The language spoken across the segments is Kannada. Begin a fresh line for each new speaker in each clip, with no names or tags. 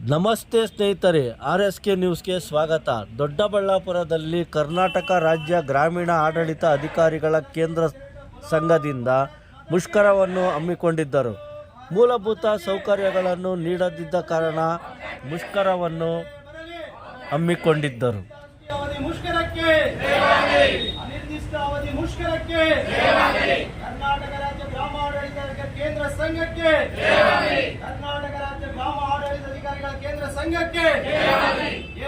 ನಮಸ್ತೆ ಸ್ನೇಹಿತರೆ, RSK ನ್ಯೂಸ್ಗೆ ಸ್ವಾಗತ. ದೊಡ್ಡಬಳ್ಳಾಪುರದಲ್ಲಿ ಕರ್ನಾಟಕ ರಾಜ್ಯ ಗ್ರಾಮೀಣ ಆಡಳಿತ ಅಧಿಕಾರಿಗಳ ಕೇಂದ್ರ ಸಂಘದಿಂದ ಮುಷ್ಕರವನ್ನು ಹಮ್ಮಿಕೊಂಡಿದ್ದರು. ಮೂಲಭೂತ ಸೌಕರ್ಯಗಳನ್ನು ನೀಡದಿದ್ದ ಕಾರಣ ಮುಷ್ಕರವನ್ನು ಹಮ್ಮಿಕೊಂಡಿದ್ದರು.
ಕರ್ನಾಟಕ ರಾಜ್ಯ ಗ್ರಾಮ ಆಡಳಿತ ಕೇಂದ್ರ ಸಂಘಕ್ಕೆ, ಕರ್ನಾಟಕ ರಾಜ್ಯ ಗ್ರಾಮ ಆಡಳಿತ ಅಧಿಕಾರಿಗಳ ಕೇಂದ್ರ ಸಂಘಕ್ಕೆ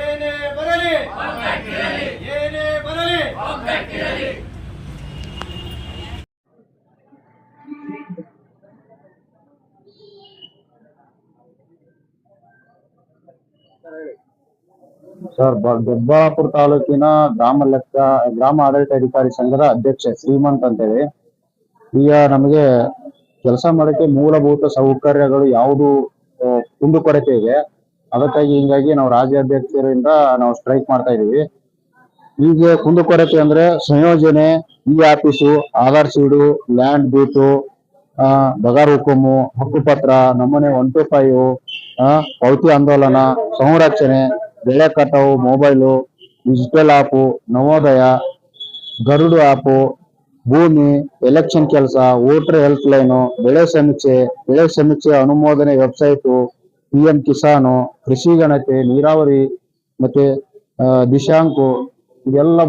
ಏನೇ ಬರಲಿ, ಏನೇ ಬರಲಿ.
ಸರ್, ದೊಡ್ಡಬಳ್ಳಾಪುರ ತಾಲೂಕಿನ ಗ್ರಾಮ ಆಡಳಿತಾಧಿಕಾರಿ ಸಂಘದ ಅಧ್ಯಕ್ಷ ಶ್ರೀಮಂತ್ ಅಂತೇಳಿ. ಈಗ ನಮಗೆ ಕೆಲಸ ಮಾಡೋಕ್ಕೆ ಮೂಲಭೂತ ಸೌಕರ್ಯಗಳು ಯಾವುದು ಕುಂದುಕೊರತೆ ಇದೆ. ಅದಕ್ಕಾಗಿ ಹಿಂಗಾಗಿ ನಾವು ರಾಜ್ಯಾಧ್ಯಕ್ಷರಿಂದ ನಾವು ಸ್ಟ್ರೈಕ್ ಮಾಡ್ತಾ ಇದೀವಿ. ಈಗ ಕುಂದುಕೊರತೆ ಅಂದ್ರೆ ಸಂಯೋಜನೆ, office, Aadhaar seed, land beat, ಬಗಾರ್ ಹುಕುಮು, ಹಕ್ಕುಪತ್ರ, ನಮೂನೆ 125, ಪೌತಿ ಆಂದೋಲನ, ಸಂರಕ್ಷಣೆ, ಬೆಳೆ ಕಟಾವು, ಮೊಬೈಲು, ಡಿಜಿಟಲ್ ಆಪು, ನವೋದಯ, ಗರುಡು ಆಪು, ಭೂಮಿ, ಎಲೆಕ್ಷನ್ ಕೆಲಸ, ವೋಟರ್ ಹೆಲ್ಪ್ ಲೈನು, ಬೆಳೆ ಸಮೀಕ್ಷೆ ಅನುಮೋದನೆ ವೆಬ್ಸೈಟು, PM ಕಿಸಾನು, ಕೃಷಿ ಗಣತಿ, ನೀರಾವರಿ ಮತ್ತೆ ದಿಶಾಂಕು, ಇದೆಲ್ಲ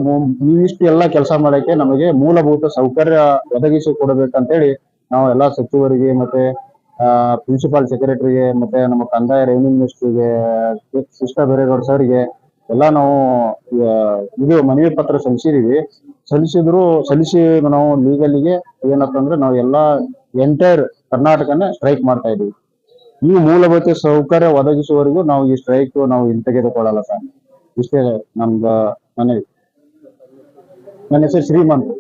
ಇವಿಷ್ಟು ಕೆಲಸ ಮಾಡಕ್ಕೆ ನಮಗೆ ಮೂಲಭೂತ ಸೌಕರ್ಯ ಒದಗಿಸಿ ಕೊಡಬೇಕಂತೇಳಿ ನಾವು ಎಲ್ಲಾ ಸಚಿವರಿಗೆ ಮತ್ತೆ ಪ್ರಿನ್ಸಿಪಾಲ್ ಸೆಕ್ರೆಟರಿಗೆ ಮತ್ತೆ ನಮ್ಮ ಕಂದಾಯ ರೆವಿನ್ಯೂ ಮಿನಿಸ್ಟ್ರಿಗೆ, ಕೃಷ್ಣ ಬೈರೇಗೌಡ ಸರ್ಗೆ ಎಲ್ಲ ನಾವು ಇದು ಮನವಿ ಪತ್ರ ಸಲ್ಲಿಸಿ ನಾವು ಲೀಗಲಿಗೆ ಏನಂತಂದ್ರೆ ನಾವು ಎಲ್ಲಾ ಎಂಟೈರ್ ಕರ್ನಾಟಕನ ಸ್ಟ್ರೈಕ್ ಮಾಡ್ತಾ ಇದೀವಿ. ಈ ಮೂಲಭೂತ ಸೌಕರ್ಯ ಒದಗಿಸುವವರೆಗೂ ನಾವು ಈ ಸ್ಟ್ರೈಕ್ ನಾವು ಹಿಂತೆಗೆದುಕೊಳ್ಳಲ್ಲ ಸರ್. ಇಷ್ಟೇ ನನ್ನ ಹೆಸರು ಶ್ರೀಮಂತ್.